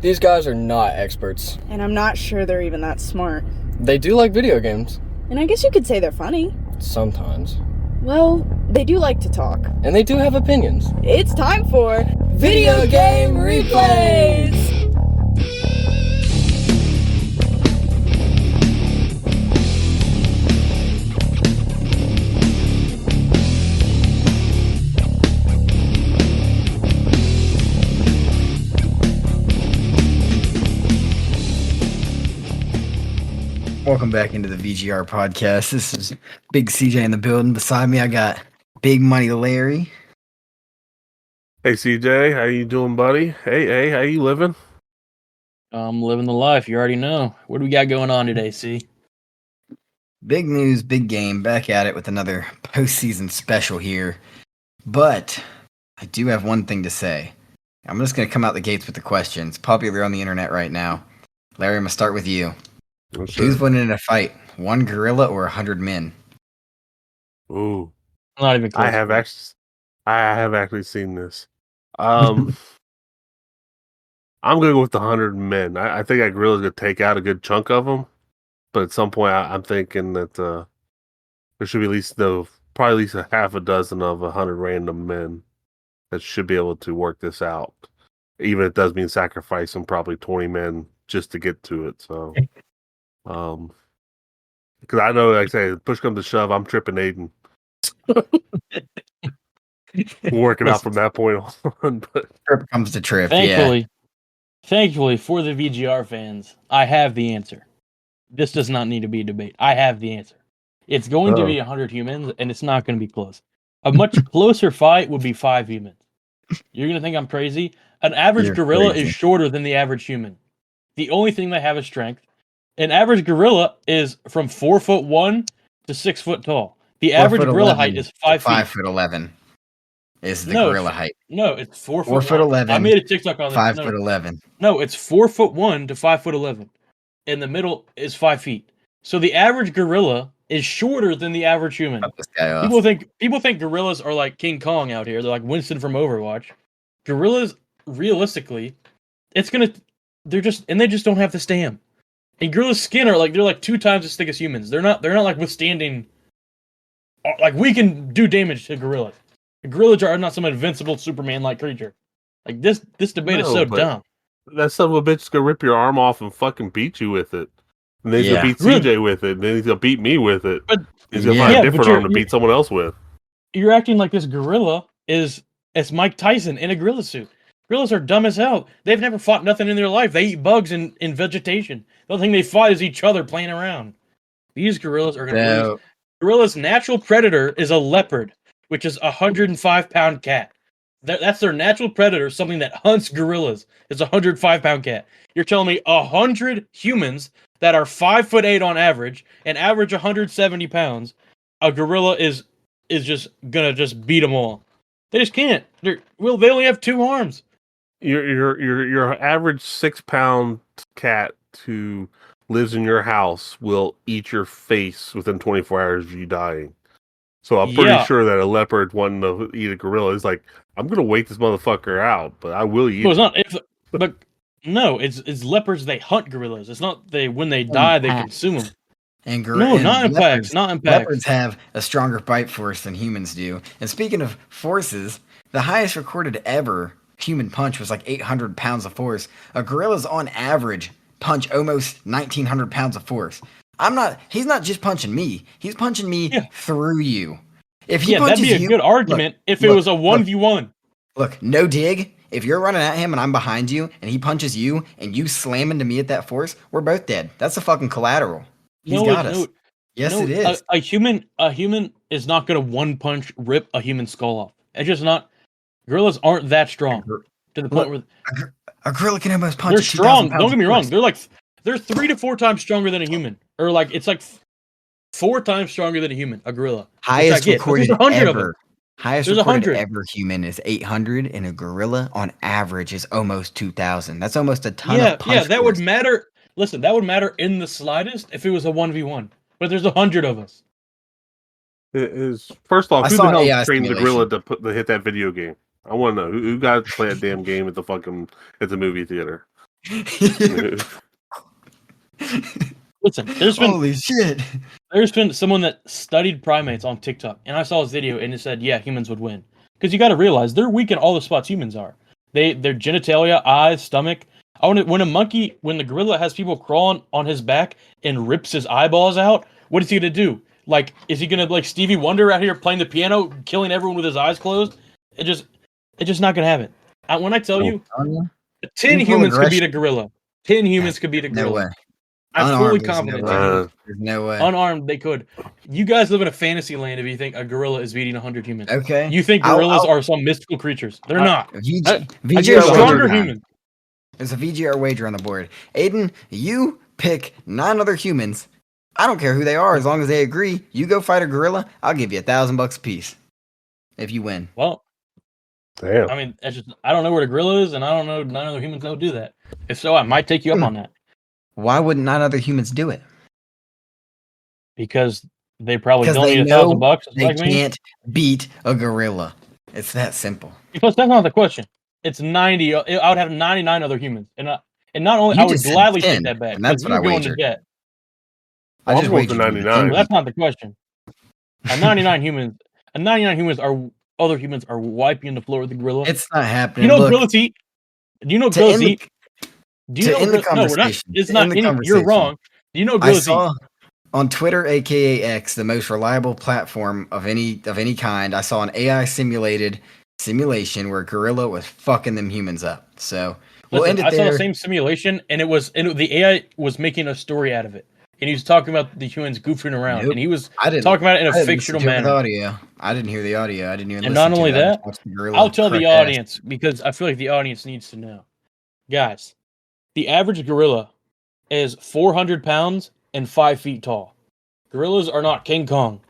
These guys are not experts. And I'm not sure they're even that smart. They do like video games. And I guess you could say they're funny. Sometimes. Well, they do like to talk. And they do have opinions. It's time for Video Game Replays! Welcome back into the VGR podcast. This is Big CJ in the building. Beside me, I got Big Money Larry. Hey CJ, how you doing, buddy? Hey, how you living? I'm living the life. You already know. What do we got going on today, C? Big news, big game. Back at it with another postseason special here. But I do have one thing to say. I'm just going to come out the gates with the question. It's popular on the internet right now. Larry, I'm going to start with you. Oh, sure. Who's winning in a fight? One gorilla or 100 men? Ooh, Not even close. I have actually seen this. I'm gonna go with the 100 men. I think that gorilla's gonna take out a good chunk of them, but at some point, I'm thinking that there should be probably at least a half a dozen of 100 random men that should be able to work this out. Even if it does mean sacrificing probably 20 men just to get to it. So. Because I know, like I say, push comes to shove, I'm tripping Aiden. Working out from that point on. But Trip comes to trip, Thankfully, for the VGR fans, I have the answer. This does not need to be a debate. I have the answer. It's going to be 100 humans, and it's not going to be close. A much closer fight would be 5 humans. You're going to think I'm crazy? An average gorilla is shorter than the average human. The only thing they have is strength. An average gorilla is from 4'1" to 6 foot tall. The average gorilla height is 5 feet. 5'11" is the gorilla height. No, it's 4 4 foot 11. I made a TikTok on this. 5'11". No, it's 4'1" to 5'11". In the middle is 5 feet. So the average gorilla is shorter than the average human. People think gorillas are like King Kong out here. They're like Winston from Overwatch. Gorillas, realistically, they just don't have the stam. And gorillas' skin they're like 2 times as thick as humans. They're not like withstanding. Like we can do damage to gorillas. Gorillas are not some invincible Superman-like creature. Like this debate is so dumb. That son of a bitch is gonna rip your arm off and fucking beat you with it. And then he's gonna beat CJ with it. And then he's gonna beat me with it. But he's gonna find a different arm to beat someone else with. You're acting like this gorilla is Mike Tyson in a gorilla suit. Gorillas are dumb as hell. They've never fought nothing in their life. They eat bugs in vegetation. The only thing they fight is each other playing around. These gorillas are going to lose. Gorilla's natural predator is a leopard, which is a 105-pound cat. That's their natural predator, something that hunts gorillas. It's a 105-pound cat. You're telling me 100 humans that are 5'8" on average and average 170 pounds, a gorilla is just going to beat them all. They just can't. They only have 2 arms. Your average 6-pound cat who lives in your house will eat your face within 24 hours of you dying. So I'm pretty sure that a leopard wanting to eat a gorilla is like, I'm gonna wait this motherfucker out, but I will eat. Well, it's leopards. They hunt gorillas. It's not when they die they consume them. And not in packs. Leopards have a stronger bite force than humans do. And speaking of forces, the highest recorded ever human punch was like 800 pounds of force. A gorilla's on average punch almost 1,900 pounds of force. He's not just punching me. He's punching me through you. If he punches that'd be a good argument if it was a 1v1. Look, no dig. If you're running at him and I'm behind you and he punches you and you slam into me at that force, we're both dead. That's a fucking collateral. He's got us. Yes, it is. A human is not going to one punch rip a human skull off. It's just not. Gorillas aren't that strong to the point where a gorilla can almost punch. They're strong. Don't get me wrong. They're 3 to 4 times stronger than a human, or it's like 4 times stronger than a human. A gorilla. Highest recorded ever. Highest recorded ever human is 800, and a gorilla on average is almost 2,000. That's almost a ton of punch. Yeah, that would matter. Listen, that would matter in the slightest if it was a 1v1. But there's 100 of us. First off, who the hell trained the gorilla to hit that video game? I want to know who got to play a damn game at the movie theater. Listen, Holy shit. there's been someone that studied primates on TikTok, and I saw his video, and it said, yeah, humans would win. Because you got to realize they're weak in all the spots humans are. Their genitalia, eyes, stomach. When the gorilla has people crawling on his back and rips his eyeballs out, what is he gonna do? Like, is he gonna like Stevie Wonder out here playing the piano, killing everyone with his eyes closed? It's just not gonna happen. When I tell you, 10 Equal humans could beat aggression. a gorilla. 10 humans could beat a No gorilla. way. I'm Unarmed, fully there's no confident. way. 10 humans. There's no way. Unarmed, they could. You guys live in a fantasy land if you think a gorilla is beating 100 humans. Okay. You think gorillas are some mystical creatures. They're not. VG, I give VGR stronger wager. humans. There's a VGR wager on the board. Aiden, you pick 9 other humans. I don't care who they are, as long as they agree. You go fight a gorilla. I'll give you $1,000 a piece if you win. Well, Damn. I mean, I don't know where the gorilla is, and I don't know none other humans don't do that. If so, I might take you up on that Why wouldn't 9 other humans do it? because they probably Because don't they need know $1,000. they Like me. can't beat a gorilla. It's that simple. Because that's not the question. It's 90. I would have 99 other humans, and not only You I would just said gladly 10, take that back. and that's because what I you're going to wagered. debt. I I'm just going for wagered you 99. Well, that's not the question. A 99 humans. A 99 humans are other humans are wiping the floor with the gorilla. It's not happening. You know Look, gorillas eat. Do you know to gorillas end the- eat? Do you to know end the no, we're not. conversation, It's to not end the any. You're conversation, wrong. Do you know I gorillas eat? saw on Twitter, aka X, the most reliable platform of any kind. I saw an AI simulation where a gorilla was fucking them humans up. So we'll Listen, end it I saw there. the same simulation, and the AI was making a story out of it, and he was talking about the humans goofing around, Nope. and he was I didn't talking about it in I a didn't fictional listen to it with manner. audio. I didn't hear the audio. I didn't even And listen not to only it. I just that, watched the gorilla I'll tell the crush ass. audience because I feel like the audience needs to know, guys. The average gorilla is 400 pounds and 5 feet tall. Gorillas are not King Kong.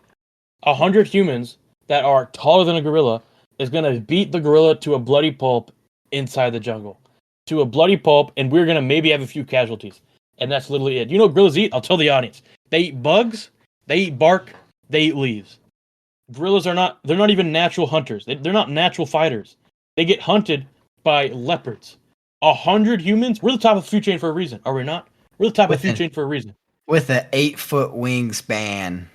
100 humans that are taller than a gorilla is going to beat the gorilla to a bloody pulp inside the jungle. To a bloody pulp, and we're going to maybe have a few casualties. And that's literally it. You know what gorillas eat? I'll tell the audience. They eat bugs, they eat bark, they eat leaves. Gorillas they're not even natural hunters. They're not natural fighters. They get hunted by leopards. 100 humans? We're the top of the food chain for a reason, are we not? We're the top of the food chain for a reason. With an 8-foot wingspan.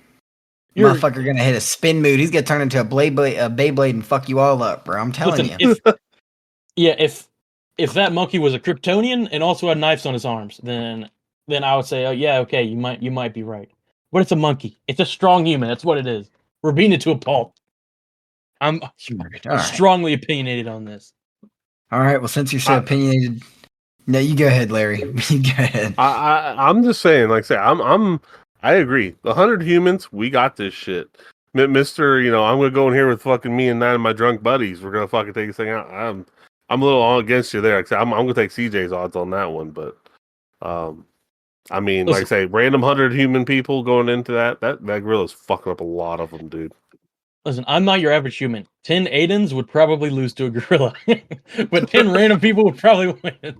You're- Motherfucker gonna hit a spin mood. He's gonna turn into a Beyblade and fuck you all up, bro. I'm telling Listen, you. if that monkey was a Kryptonian and also had knives on his arms, then I would say, oh yeah, okay, you might be right. But it's a monkey. It's a strong human. That's what it is. We're beating it to a pulp. I'm All right. strongly opinionated on this. All right. Well, since you're so opinionated, no, you go ahead, Larry. You go ahead. I'm just saying, like I say, I agree. 100 humans, we got this shit. Mister, I'm gonna go in here with fucking me and 9 of my drunk buddies. We're gonna fucking take this thing out. I'm a little all against you there. Like I say, I'm gonna take CJ's odds on that one, but I mean, Listen. like I say, random 100 human people going into that gorilla's fucking up a lot of them, dude. Listen, I'm not your average human. 10 Aidens would probably lose to a gorilla, but 10 random people would probably win.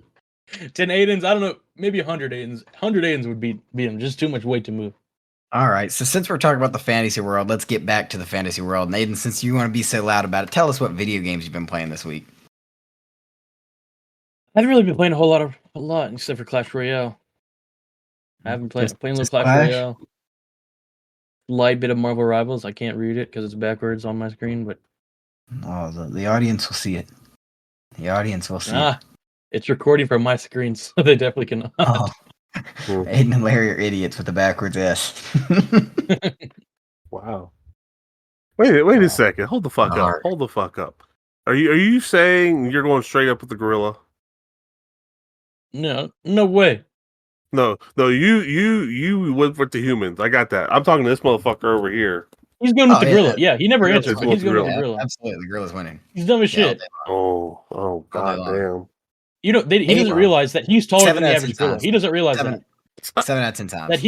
10 Aidens, I don't know, maybe 100 Aidens. 100 Aidens would beat them. Just too much weight to move. All right. So since we're talking about the fantasy world, let's get back to the fantasy world. And Aiden, since you want to be so loud about it, tell us what video games you've been playing this week. I haven't really been playing a lot except for Clash Royale. I haven't playing a little just Clash Clash? Royale. Light bit of Marvel Rivals. I can't read it because it's backwards on my screen, but Oh, the audience will see it. The audience will see it. it's recording from my screen, so they definitely cannot. Oh. Aiden and Larry are idiots with the backwards S. Wow. Wait a second. Hold the fuck up. Alright. Hold the fuck up. Are you saying you're going straight up with the gorilla? No way. No, you went with the humans. I got that. I'm talking to this motherfucker over here. He's going with Oh, the yeah. gorilla. Yeah, he never Yeah, answered. it's But he's with going with the the Yeah, gorilla. absolutely. The gorilla's winning. He's dumb as Yeah, shit. Oh, All day god long. damn. He doesn't Wow. realize that he's taller 7 than the out of average 10 gorilla. times. He doesn't realize 7 that. out of 10 times. That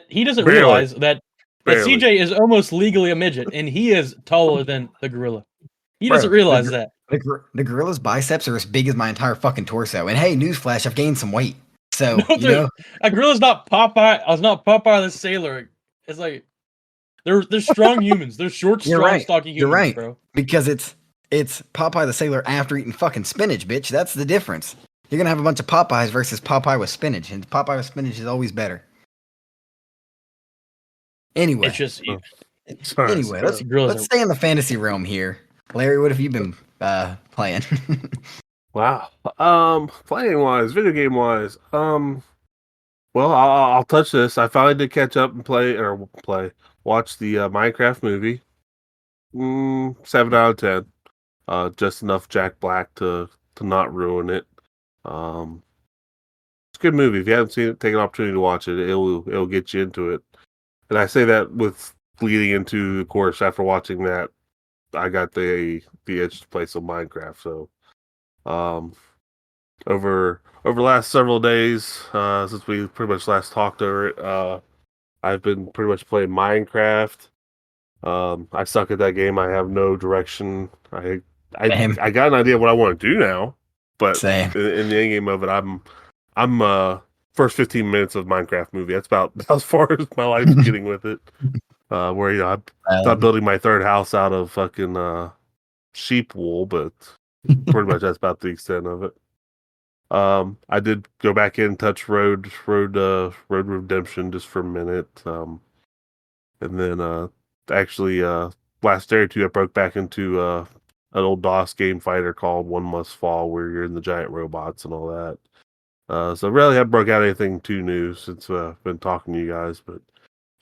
he doesn't Barely. realize that Barely. CJ is almost legally a midget, and he is taller than the gorilla. He Bro, doesn't realize that. The gorilla's biceps are as big as my entire fucking torso. And hey, newsflash, I've gained some weight. So, No, a gorilla's not Popeye. I was not Popeye the Sailor. It's like they're strong humans. They're short, You're strong, right. stocky humans, You're right. bro. because it's Popeye the Sailor after eating fucking spinach, bitch. That's the difference. you're gonna have a bunch of Popeyes versus Popeye with spinach, and Popeye with spinach is always better. Anyway, It's just Sorry. let's gorillas let's stay in the fantasy realm here. Larry, what have you been playing? Wow. Playing wise, video game wise. Well, I'll touch this. I finally did catch up and watch the Minecraft movie. 7 out of 10. Just enough Jack Black to not ruin it. It's a good movie. If you haven't seen it, take an opportunity to watch it. It'll get you into it. And I say that with leading into, of course, after watching that, I got the itch to play some Minecraft. So, over the last several days, since we pretty much last talked over it, I've been pretty much playing Minecraft. I suck at that game. I have no direction. I Same. I got an idea of what I want to do now, but Same. in the end game of it, I'm first 15 minutes of Minecraft movie. That's about as far as my life's getting with it. Where I thought building my third house out of fucking sheep wool, but pretty much that's about the extent of it. I did go back in and touch Road Redemption just for a minute. And then actually last day or two I broke back into an old DOS game fighter called One Must Fall, where you're in the giant robots and all that. So I really haven't broke out anything too new since I've been talking to you guys, but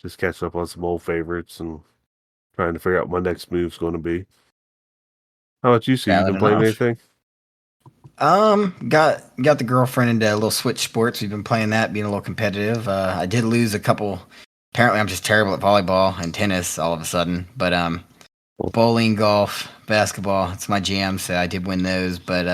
just catching up on some old favorites and trying to figure out what my next move's going to be. How about you, Steve? You Valid been playing enough. anything? Got the girlfriend into a little Switch sports. We've been playing that, being a little competitive. I did lose a couple. Apparently, I'm just terrible at volleyball and tennis all of a sudden. But bowling, golf, basketball, it's my jam. So I did win those. But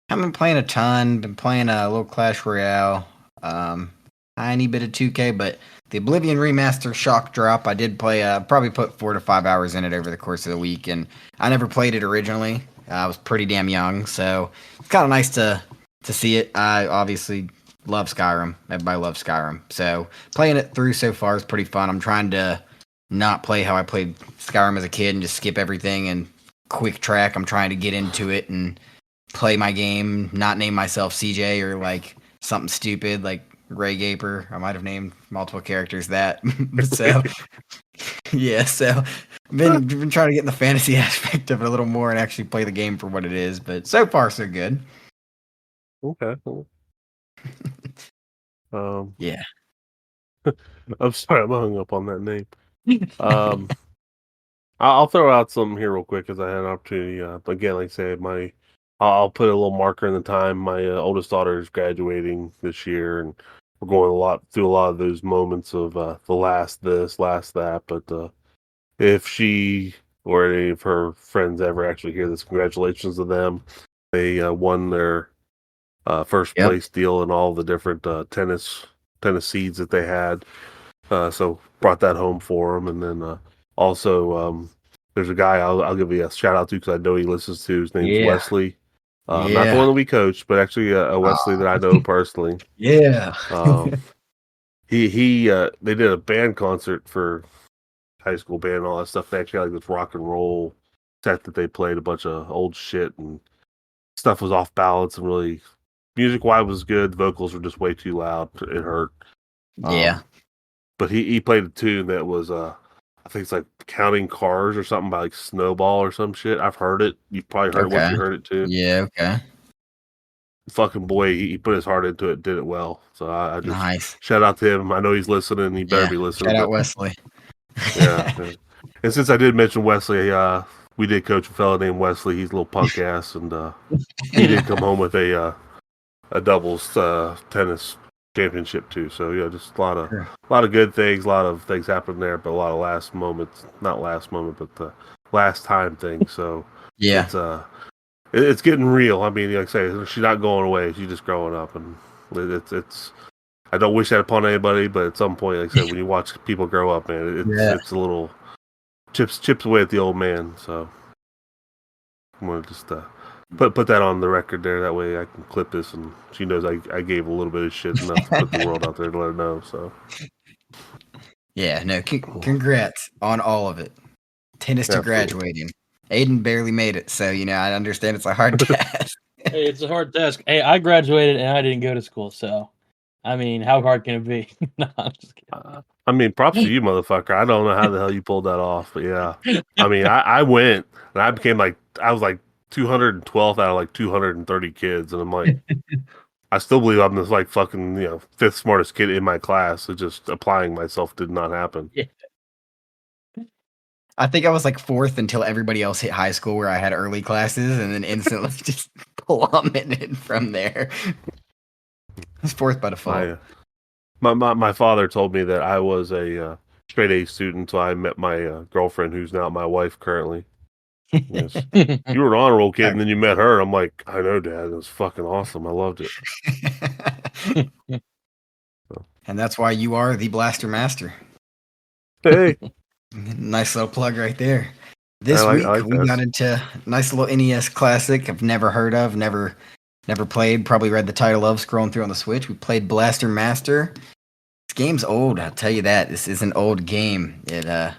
haven't been playing a ton. Been playing a little Clash Royale, tiny bit of 2K. But the Oblivion Remaster Shock Drop, I did play. Probably put 4 to 5 hours in it over the course of the week, and I never played it originally. I was pretty damn young, so it's kind of nice to see it. I obviously love Skyrim. Everybody loves Skyrim. So playing it through so far is pretty fun. I'm trying to not play how I played Skyrim as a kid and just skip everything and quick track. I'm trying to get into it and play my game, not name myself CJ or like something stupid like Ray Gaper. I might have named multiple characters that. So yeah, so been trying to get in the fantasy aspect of it a little more and actually play the game for what it is, but so far so good. Okay. Yeah. I'm sorry, I'm hung up on that name. I'll throw out something here real quick as I had an opportunity. Again, like I said, I'll put a little marker in the time. My oldest daughter is graduating this year, and we're going through a lot of those moments of the last this, last that. But if she or any of her friends ever actually hear this, congratulations to them. They won their first Yep. place deal in all the different tennis seeds that they had. So brought that home for them, and then also there's a guy I'll give you a shout out to because I know he listens to. His name's Yeah. Wesley. Not the Yeah. one that we coached, but actually a Wesley that I know personally. Yeah. They did a band concert for high school band and all that stuff. They actually had like this rock and roll set that they played a bunch of old shit, and stuff was off balance and really music wise was good. The vocals were just way too loud. It hurt. Yeah. But he played a tune that was I think it's like Counting Cars or something by like Snowball or some shit. I've heard it. You've probably heard it once Okay. you heard it too. Yeah, okay. Fucking boy, he put his heart into it, did it well. So I just Nice. shout out to him. I know he's listening. He better Yeah. be listening. Shout out but- Wesley. yeah. And since I did mention Wesley, we did coach a fella named Wesley. He's a little punk ass, and he did come home with a doubles tennis championship too. So yeah, just a lot of good things, a lot of things happened there, but a lot of not last moment, but the last time things. So Yeah. it's getting real. I mean, like I say, she's not going away. She's just growing up, and it's. I don't wish that upon anybody, but at some point, like I said, when you watch people grow up, man, it's a little chips away at the old man. So I'm gonna just put that on the record there. That way, I can clip this, and she knows I gave a little bit of shit enough to put the world out there to let her know. So Yeah, no, congrats on all of it. Tennis to Absolutely. graduating. Aiden barely made it, so I understand it's a hard task. Hey, it's a hard task. Hey, I graduated and I didn't go to school, so I mean, how hard can it be? No, I'm just I mean, props to you, motherfucker. I don't know how the hell you pulled that off, but yeah. I mean, I went and I became like I was like 212th out of like 230 kids, and I'm like, I still believe I'm this like fucking fifth smartest kid in my class. So just applying myself did not happen. Yeah. I think I was like fourth until everybody else hit high school where I had early classes and then instantly just plummeted from there. I was fourth by default. My father told me that I was a straight A student until I met my girlfriend, who's now my wife currently. Yes. You were an honor roll kid, and then you met her. I'm like, I know, Dad. It was fucking awesome. I loved it. And that's why you are the Blaster Master. Hey, Nice little plug right there. This I week like we this. got into a nice little NES classic I've never heard of, never played, probably read the title of scrolling through on the Switch. We played Blaster Master. This game's old, I'll tell you that. This is an old game. It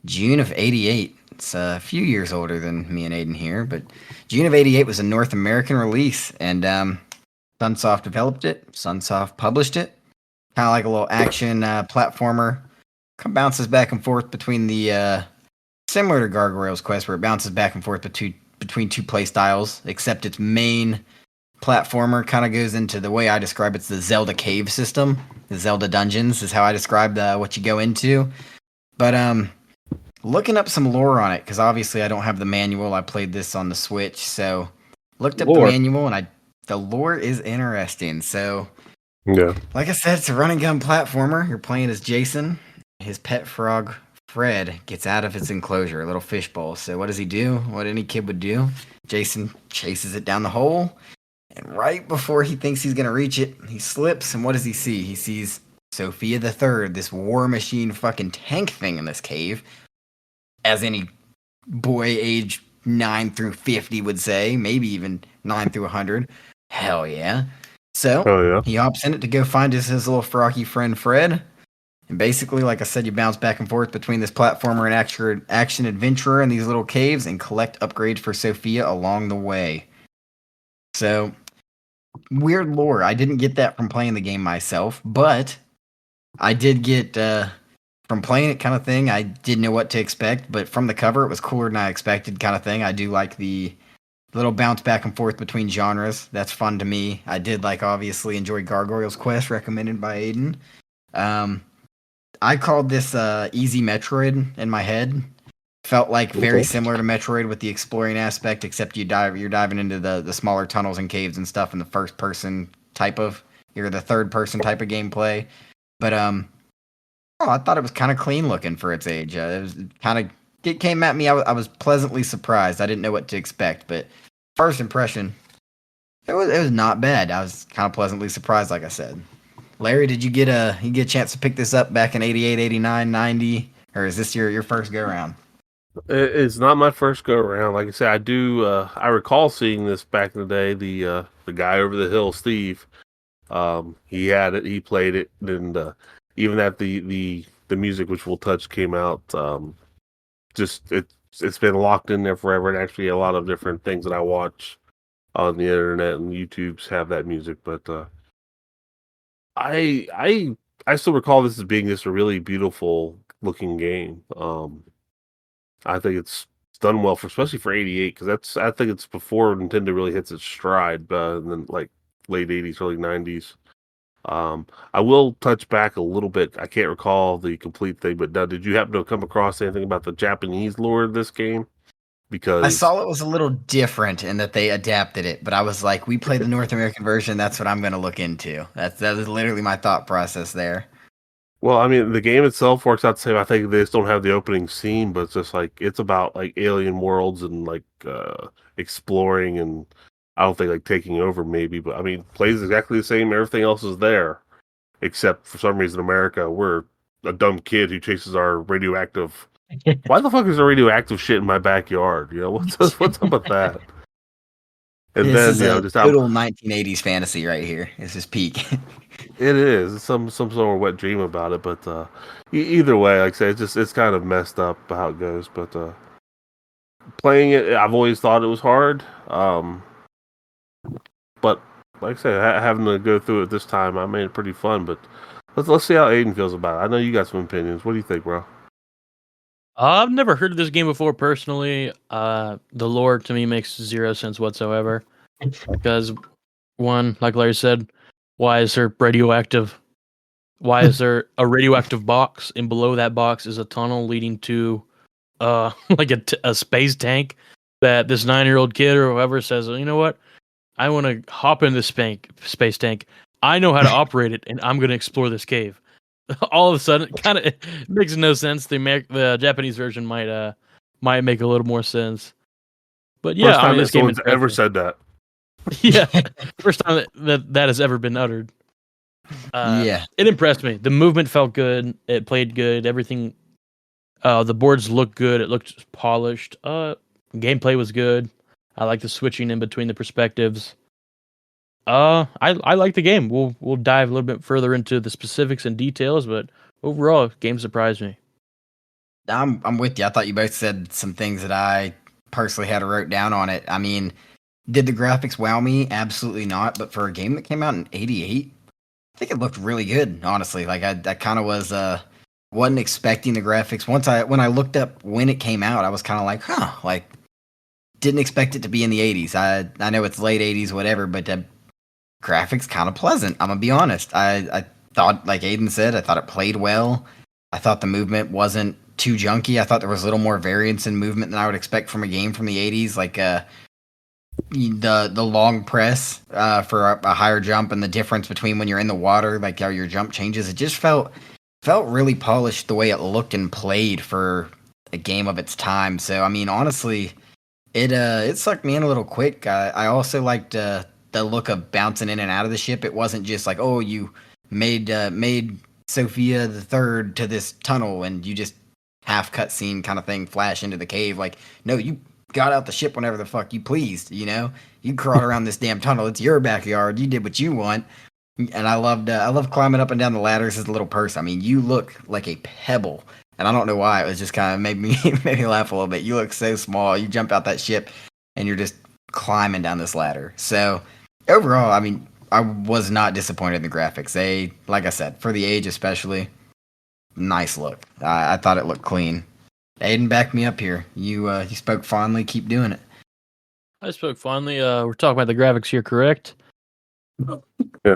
June of '88. It's a few years older than me and Aiden here, but June of '88 was a North American release, and Sunsoft developed it. Sunsoft published it. Kind of like a little action platformer. Kind of bounces back and forth between the similar to Gargoyle's Quest, where it bounces back and forth between two play styles, except its main platformer kind of goes into the way I describe it's the Zelda cave system. The Zelda dungeons is how I describe what you go into. But looking up some lore on it, because obviously I don't have the manual. I played this on the Switch, so looked up the manual, and the lore is interesting. So, Yeah. like I said, it's a run and gun platformer. You're playing as Jason. His pet frog, Fred, gets out of its enclosure, a little fishbowl. So what does he do? What any kid would do. Jason chases it down the hole, and right before he thinks he's going to reach it, he slips, and what does he see? He sees Sophia the Third, this war machine fucking tank thing in this cave, as any boy age 9 through 50 would say, maybe even 9 through 100. Hell yeah. So, Oh, he hops in it to go find his little froggy friend Fred. And basically, like I said, you bounce back and forth between this platformer and action adventurer and these little caves and collect upgrades for Sophia along the way. So, weird lore. I didn't get that from playing the game myself, but I did get from playing it kind of thing. I didn't know what to expect, but from the cover, it was cooler than I expected kind of thing. I do like the little bounce back and forth between genres. That's fun to me. I did obviously enjoy Gargoyle's Quest, recommended by Aiden. I called this easy Metroid in my head. Felt like very similar to Metroid with the exploring aspect, except you're diving into the smaller tunnels and caves and stuff in the first person type of, you're the third person type of gameplay. But I thought it was kind of clean looking for its age. It came at me. I was pleasantly surprised. I didn't know what to expect, but first impression, it was not bad. I was kind of pleasantly surprised, like I said. Larry, did you get a chance to pick this up back in 88, 89, 90? Or is this your first go around? It's not my first go around. Like I said, I do. I recall seeing this back in the day. The guy over the hill, Steve. He had it. He played it, and even that the music, which we'll touch, came out. It's been locked in there forever. And actually, a lot of different things that I watch on the internet and YouTube's have that music, but. I still recall this as being just a really beautiful looking game. I think it's done well especially for '88, because I think it's before Nintendo really hits its stride, and then like late '80s, early '90s. I will touch back a little bit. I can't recall the complete thing, but now, did you happen to come across anything about the Japanese lore of this game? Because I saw it was a little different in that they adapted it, but I was like, we play the North American version. That's what I'm going to look into. That was literally my thought process there. Well, I mean, the game itself works out the same. I think they just don't have the opening scene, but it's just like it's about like alien worlds and like exploring, and I don't think like taking over maybe, but I mean, plays exactly the same. Everything else is there, except for some reason, America, we're a dumb kid who chases our radioactive. Why the fuck is there radioactive shit in my backyard? What's up with that? And This then is a just total 1980s fantasy right here. This is peak. it is. It's some sort of wet dream about it, but either way, like I say, it's kind of messed up how it goes. But playing it, I've always thought it was hard. But like I said, having to go through it this time, I made it pretty fun. But let's see how Aiden feels about it. I know you got some opinions. What do you think, bro? I've never heard of this game before personally. The lore to me makes zero sense whatsoever. Because one, like Larry said, why is there radioactive? Why is there a radioactive box, and below that box is a tunnel leading to, like a space tank? That this 9-year-old kid or whoever says, you know what? I want to hop in this space tank. I know how to operate it, and I'm going to explore this cave. All of a sudden, it kind of makes no sense. The Japanese version might make a little more sense. But yeah, First I time mean, that this game someone's impressed ever me. said that. Yeah, first time that has ever been uttered. Yeah. It impressed me. The movement felt good. It played good. Everything. The boards looked good. It looked polished. Gameplay was good. I like the switching in between the perspectives. I like the game. We'll dive a little bit further into the specifics and details, but overall, game surprised me. I'm with you. I thought you both said some things that I personally had wrote down on it. I mean, did the graphics wow me? Absolutely not. But for a game that came out in '88, I think it looked really good. Honestly, like I kind of was wasn't expecting the graphics. When I looked up when it came out, I was kind of like, huh, like didn't expect it to be in the '80s. I know it's late '80s, whatever, but the graphics kind of pleasant. I'm gonna be honest. I thought, like Aiden said, I thought it played well. I thought the movement wasn't too junky. I thought there was a little more variance in movement than I would expect from a game from the '80s, like the long press for a higher jump and the difference between when you're in the water, like how your jump changes. It just felt really polished the way it looked and played for a game of its time. So I mean, honestly, it sucked me in a little quick. I also liked the look of bouncing in and out of the ship. It wasn't just like, oh, you made Sophia the Third to this tunnel and you just half cutscene kind of thing flash into the cave. Like, no, you got out the ship whenever the fuck you pleased. You know, you crawled around this damn tunnel. It's your backyard. You did what you want. And I loved climbing up and down the ladders as a little person. I mean, you look like a pebble. And I don't know why. It was just kind of made me laugh a little bit. You look so small. You jump out that ship and you're just climbing down this ladder. So overall, I mean, I was not disappointed in the graphics. They, like I said, for the age especially, nice look. I thought it looked clean. Aiden, back me up here. You spoke fondly. Keep doing it. I spoke fondly. We're talking about the graphics here, correct? Yeah.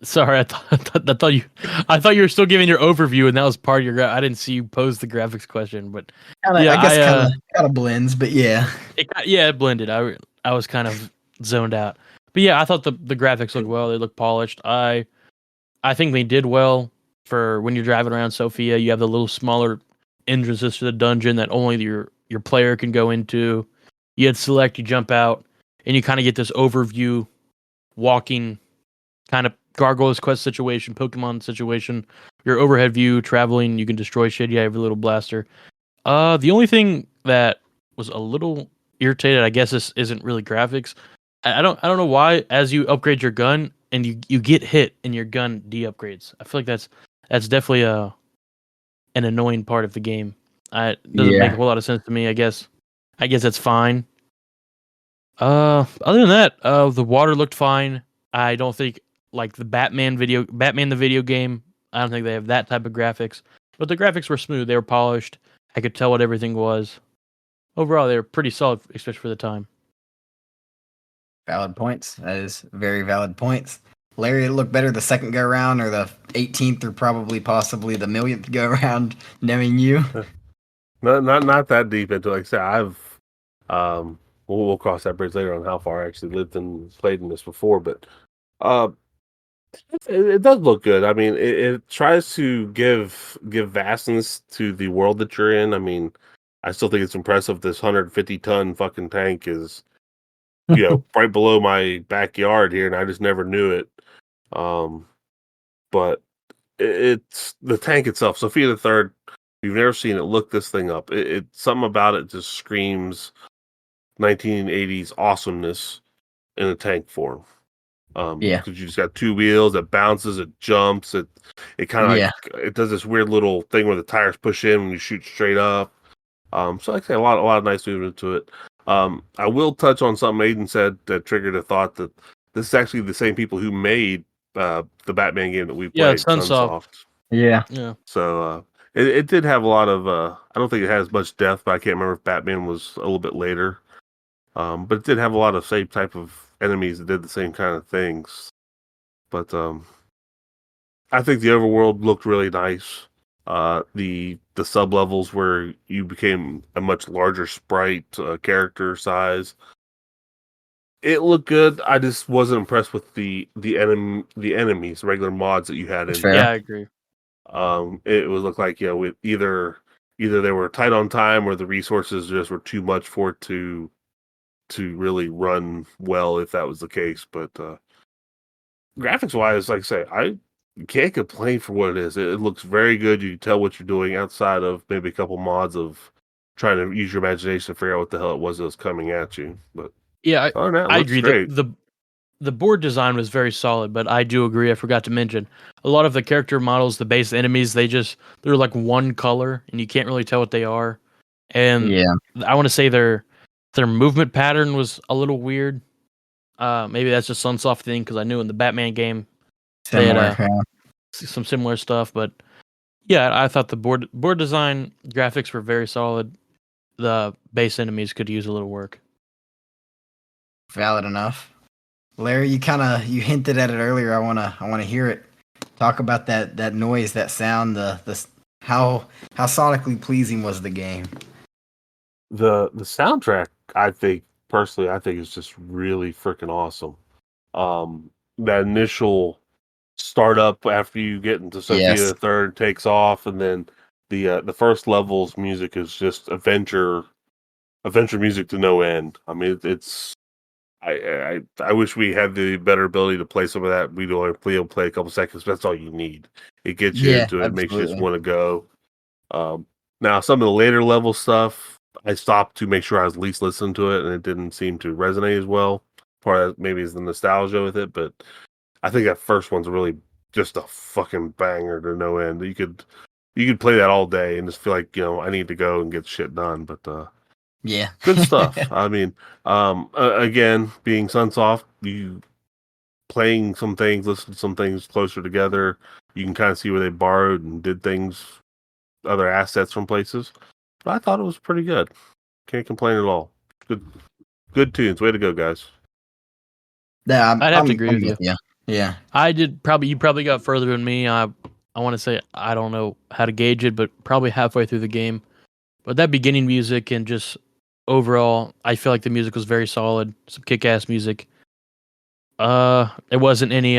Sorry, I thought you were still giving your overview, and that was part of your. I didn't see you pose the graphics question, but I guess kind of blends, but yeah. It blended. I was kind of zoned out, but yeah, I thought the graphics looked well. They look polished. I think they did well for when you're driving around Sophia. You have the little smaller entrances to the dungeon that only your player can go into. You hit select, you jump out, and you kind of get this overview, walking kind of Gargoyles quest situation, Pokemon situation. Your overhead view, traveling, you can destroy shit. You have a little blaster. The only thing that was a little irritated, I guess this isn't really graphics. I don't know why. As you upgrade your gun and you get hit and your gun de-upgrades. I feel like that's definitely an annoying part of the game. It doesn't make a whole lot of sense to me. I guess that's fine. Other than that, the water looked fine. I don't think like Batman the video game. I don't think they have that type of graphics. But the graphics were smooth. They were polished. I could tell what everything was. Overall, they were pretty solid, especially for the time. Valid points. That is very valid points. Larry, it looked better the second go around or the 18th or probably possibly the millionth go around, knowing you. Not that deep into it. Like I said, we'll cross that bridge later on how far I actually lived and played in this before, but it does look good. I mean, it tries to give vastness to the world that you're in. I mean, I still think it's impressive. This 150-ton fucking tank is, right below my backyard here, and I just never knew it. But it's the tank itself. Sophia the Third. You've never seen it. Look this thing up. It something about it just screams 1980s awesomeness in a tank form. Yeah. Because you just got two wheels, it bounces, it jumps, it kind of Yeah. it does this weird little thing where the tires push in when you shoot straight up. So like I say, a lot of nice movement to it. I will touch on something Aiden said that triggered a thought that this is actually the same people who made the Batman game that we Yeah, it's played, Sunsoft. Sunsoft. Yeah. Yeah. So it did have a lot of. I don't think it has much depth, but I can't remember if Batman was a little bit later. But it did have a lot of same type of enemies that did the same kind of things. But I think the overworld looked really nice. The sub levels where you became a much larger sprite character size. It looked good. I just wasn't impressed with the enemies, regular mods that you had That's in fair. here. Yeah, I agree. It would look like with either they were tight on time or the resources just were too much for it to really run well if that was the case. But graphics wise, like I say, I can't complain for what it is. It looks very good. You can tell what you're doing outside of maybe a couple mods of trying to use your imagination to figure out what the hell it was that was coming at you. But Yeah, other than that, it I looks agree. great. The board design was very solid, but I do agree. I forgot to mention a lot of the character models, the base enemies, they're like one color, and you can't really tell what they are. And Yeah. I want to say their movement pattern was a little weird. Maybe that's just Sunsoft thing because I knew in the Batman game they had Similar. Yeah. some similar stuff. But yeah, I thought the board design graphics were very solid. The base enemies could use a little work. Valid enough. Larry, you hinted at it earlier. I wanna hear it. Talk about that noise, that sound, how sonically pleasing was the game. The soundtrack, I think personally, I think is just really freaking awesome. That initial startup after you get into Sophia Yes. the Third takes off, and then the first level's music is just adventure music to no end. I mean, it's I wish we had the better ability to play some of that. We'd only be able to play a couple seconds, but that's all you need. It gets you Yeah, into it, makes you just absolutely. want to go. Now, some of the later level stuff, I stopped to make sure I was at least listening to it, and it didn't seem to resonate as well. Part of that maybe is the nostalgia with it, but I think that first one's really just a fucking banger to no end. You could play that all day and just feel like I need to go and get shit done. But Yeah. good stuff. I mean, again, being Sunsoft, you playing some things, listening to some things closer together. You can kind of see where they borrowed and did things, other assets from places. But I thought it was pretty good. Can't complain at all. Good tunes. Way to go, guys. Yeah, I'd have to agree with with you. you. Yeah. I did probably you probably got further than me. I want to say I don't know how to gauge it, but probably halfway through the game. But that beginning music and just overall, I feel like the music was very solid. Some kick-ass music. It wasn't any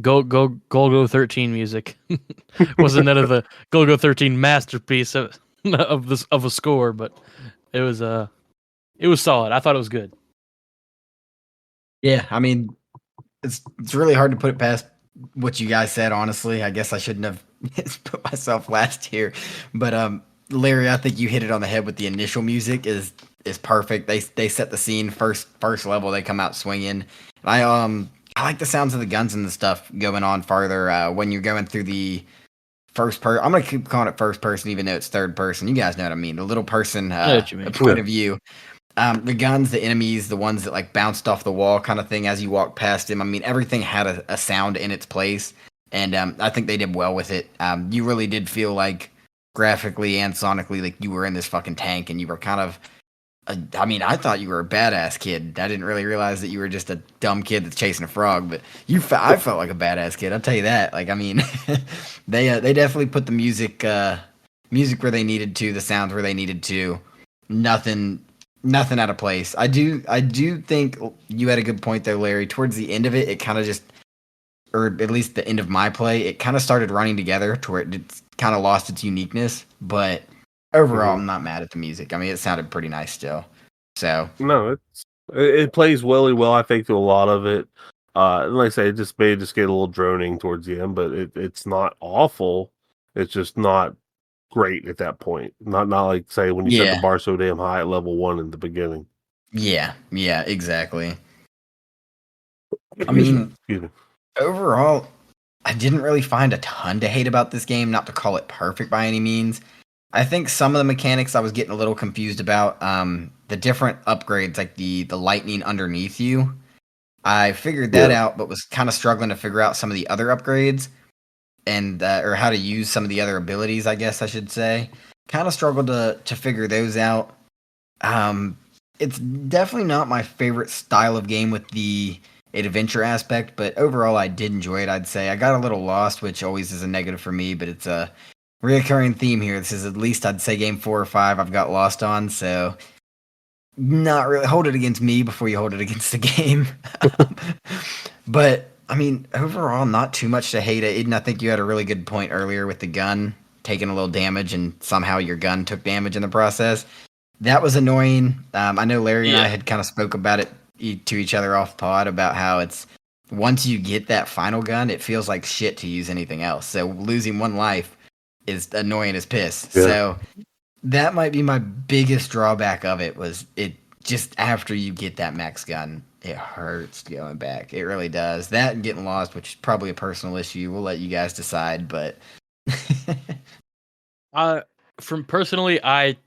Go 13 music. Wasn't none of the Go 13 masterpiece of a score, but it was solid. I thought it was good. Yeah. I mean, it's really hard to put it past what you guys said, honestly. I guess I shouldn't have put myself last here. But Larry, I think you hit it on the head with the initial music is perfect. They set the scene first level, they come out swinging. I like the sounds of the guns and the stuff going on farther when you're going through the first person. I'm gonna keep calling it first person, even though it's third person. You guys know what I mean. The little person I know what you mean. point of view. The guns, the enemies, the ones that like bounced off the wall, kind of thing. As you walk past him, I mean, everything had a sound in its place, and I think they did well with it. You really did feel like graphically and sonically, like you were in this fucking tank, and you were kind of. I mean, I thought you were a badass kid. I didn't really realize that you were just a dumb kid that's chasing a frog. But I felt like a badass kid. I'll tell you that. Like, I mean, they definitely put the music where they needed to, the sounds where they needed to. Nothing out of place. I do think you had a good point there, Larry. Towards the end of it, it kind of just, or at least the end of my play, it kind of started running together to where it kind of lost its uniqueness. But overall, I'm not mad at the music. I mean, it sounded pretty nice still. So No, it plays really well. I think to a lot of it. And like I say, it just may just get a little droning towards the end, but it's not awful. It's just not great at that point. Not like say when you set the yeah, bar so damn high at level 1 in the beginning. yeah, exactly. I mean, Excuse me. overall, I didn't really find a ton to hate about this game. Not to call it perfect by any means. I think some of the mechanics I was getting a little confused about. The different upgrades, like the lightning underneath you. I figured that Yeah. out, but was kind of struggling to figure out some of the other upgrades and or how to use some of the other abilities. I guess I should say. Kind of struggled to figure those out. It's definitely not my favorite style of game with the adventure aspect, but overall I did enjoy it. I'd say I got a little lost, which always is a negative for me, but it's a reoccurring theme here. This is at least I'd say game 4 or 5 I've got lost on, so not really hold it against me before you hold it against the game. But I mean, overall, not too much to hate. Aiden, I think you had a really good point earlier with the gun taking a little damage, and somehow your gun took damage in the process. That was annoying. I know Larry and I had kind of spoke about it to each other off pod about how it's once you get that final gun, it feels like shit to use anything else. So losing one life is annoying as piss. Yeah. So that might be my biggest drawback of it was it just after you get that max gun, it hurts going back. It really does. That and getting lost, which is probably a personal issue. We'll let you guys decide, but From personally, I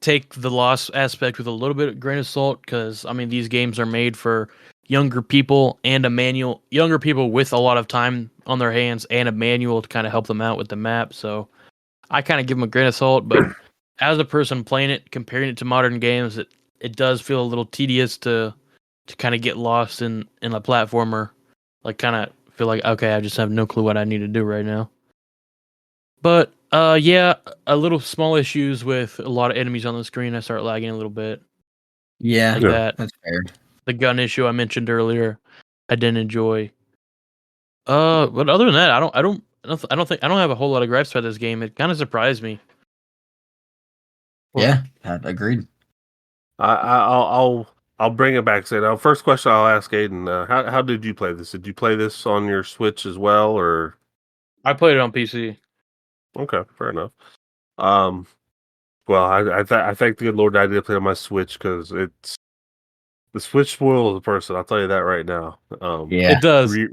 take the loss aspect with a little bit of grain of salt because I mean these games are made for younger people and younger people with a lot of time on their hands and a manual to kind of help them out with the map. So I kind of give them a grain of salt, but as a person playing it, comparing it to modern games, it does feel a little tedious to kind of get lost in a platformer, like kind of feel like okay, I just have no clue what I need to do right now. But yeah, a little small issues with a lot of enemies on the screen. I start lagging a little bit. yeah, Like Yeah. that. that's fair. The gun issue I mentioned earlier, I didn't enjoy. But other than that, I don't think I don't have a whole lot of gripes about this game. It kind of surprised me. Yeah, agreed. I'll bring it back. Say now, first question I'll ask Aiden: how did you play this? Did you play this on your Switch as well, or I played it on PC. okay, fair enough. Um, well, I thank the good Lord I did play on my Switch because it's the Switch spoils a person. I'll tell you that right now. Yeah, It does. Re,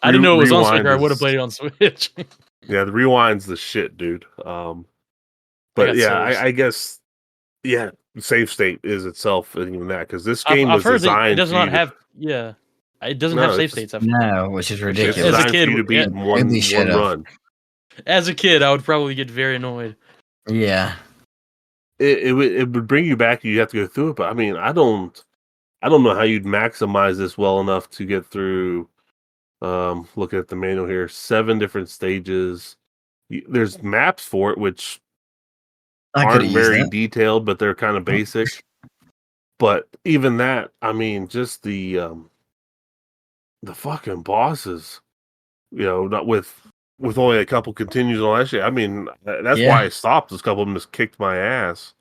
I didn't know it was on Switch, rewind or I would have is played it on Switch. yeah, the rewind's the shit, dude. I But got yeah, saves. I guess yeah, save state is itself and even that because this I've, game I've was heard that it designed does for not you to have. Yeah, it doesn't have no, save it's states. no, which is it's ridiculous. As a designed kid, for you to beat yeah, in Really one should've. run. as a kid, I would probably get very annoyed. Yeah, It would bring you back. You have to go through it, but I mean, I don't know how you'd maximize this well enough to get through. Looking at the manual here, 7 different stages. There's maps for it, which I could aren't have used very that. detailed, but they're kind of basic. But even that, I mean, just the fucking bosses, not with only a couple continues and all that shit. I mean, that's why I Yeah, stopped. This couple of them just kicked my ass.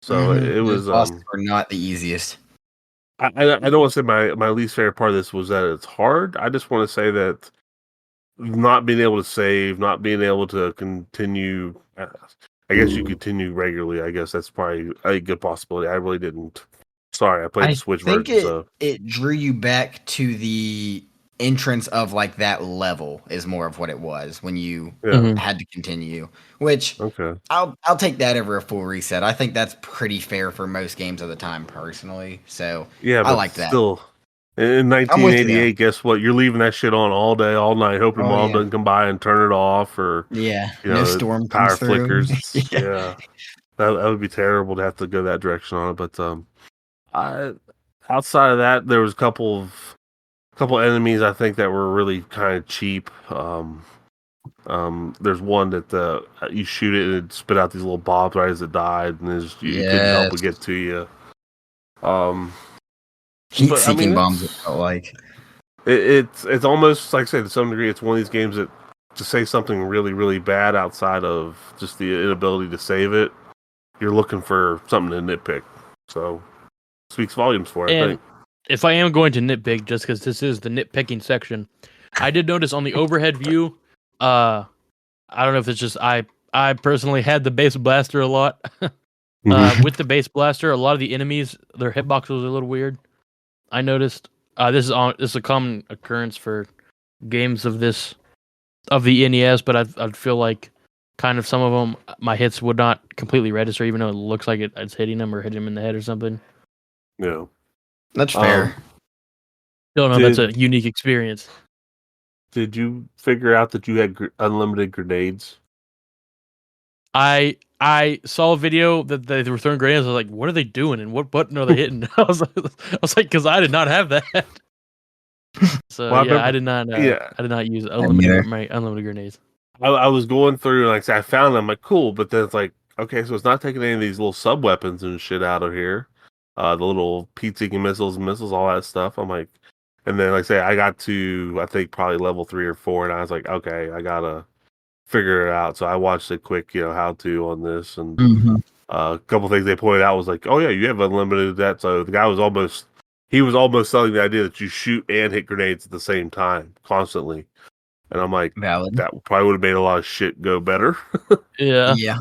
So it those was bosses were not the easiest. I don't want to say my least favorite part of this was that it's hard. I just want to say that not being able to save, not being able to continue. I guess you continue regularly. I guess that's probably a good possibility. I really didn't. Sorry, I played the I Switch think version, so it drew you back to the entrance of like that level is more of what it was when you yeah. Mhm. had to continue. Which Okay. I'll take that over a full reset. I think that's pretty fair for most games of the time, personally. So Yeah, I but like that. still, in I'm with you though. 1988, guess what? You're leaving that shit on all day, all night, hoping Oh mom yeah, doesn't come by and turn it off, or yeah. No the storm comes power through. flickers. Yeah, Yeah, that would be terrible to have to go that direction on it. But I outside of that, there was a couple enemies I think that were really kind of cheap. There's one that you shoot it and it spit out these little bobs right as it died, and it couldn't help but yes. get to you. Um, but I Heat-seeking mean, bombs. It felt like. it's almost like I say to some degree, it's one of these games that to say something really really bad outside of just the inability to save it, you're looking for something to nitpick. So speaks volumes for it, I And think. if I am going to nitpick, just because this is the nitpicking section, I did notice on the overhead view. I don't know if it's just I personally had the base blaster a lot. With the base blaster, a lot of the enemies their hitbox was a little weird. I noticed. This is a common occurrence for games of the NES, but I'd feel like kind of some of them, my hits would not completely register, even though it looks like it's hitting them or hitting them in the head or something. Yeah. That's fair. Don't know. That's Did- a unique experience. Did you figure out that you had unlimited grenades? I saw a video that they were throwing grenades. I was like, "What are they doing? And what button are they hitting?" I was like, "Because I did not have that." So Well, I yeah, remember- I did not. yeah. I did not use neither. my unlimited grenades. I was going through and like I said, I found them. I'm like, cool, but then it's like, okay, so it's not taking any of these little sub weapons and shit out of here. The little heat-seeking missiles, all that stuff. I'm like, and then like I say, I got to I think probably level 3 or 4, and I was like, okay, I gotta figure it out. So I watched a quick, how to on this, and a couple things they pointed out was like, oh yeah, you have unlimited that. So the guy was almost selling the idea that you shoot and hit grenades at the same time constantly. And I'm like, Valid. that probably would have made a lot of shit go better. Yeah. Yeah.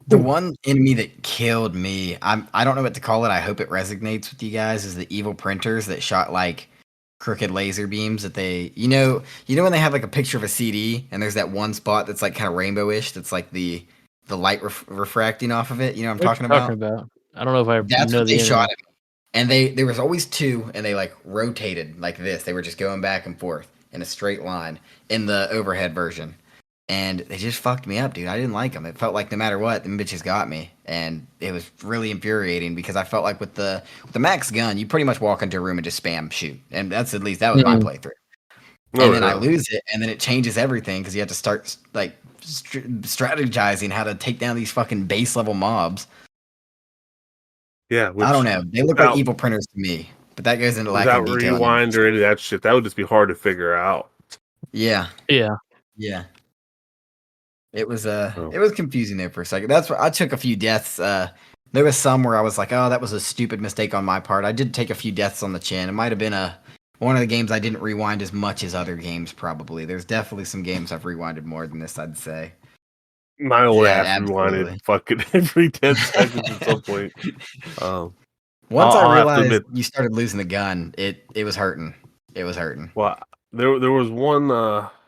The one enemy that killed me, I don't know what to call it. I hope it resonates with you guys. Is the evil printers that shot like crooked laser beams that they, when they have like a picture of a CD and there's that one spot that's like kind of rainbowish. That's like the light refracting off of it. You know what I'm talking about? I don't know if I That's know what the they enemy. shot at me. And there was always two, and they like rotated like this. They were just going back and forth in a straight line in the overhead version. And they just fucked me up, dude. I didn't like them. It felt like no matter what, them bitches got me. And it was really infuriating because I felt like with the max gun, you pretty much walk into a room and just spam shoot. And that was my playthrough. And then I lose it, and then it changes everything because you have to start like strategizing how to take down these fucking base level mobs. Yeah, I don't know. They look like evil printers to me, but that goes into lack without of detail. rewind or any of that shit. That would just be hard to figure out. Yeah, Yeah. It was it was confusing there for a second. That's where I took a few deaths. There was some where I was like, oh, that was a stupid mistake on my part. I did take a few deaths on the chin. It might have been one of the games I didn't rewind as much as other games. Probably there's definitely some games I've rewinded more than this. I'd say. My old Yeah, ass absolutely. rewinded fucking every 10 seconds at some point. Once I'll I have to realized admit- you started losing the gun, it was hurting. It was hurting. Well, there was one.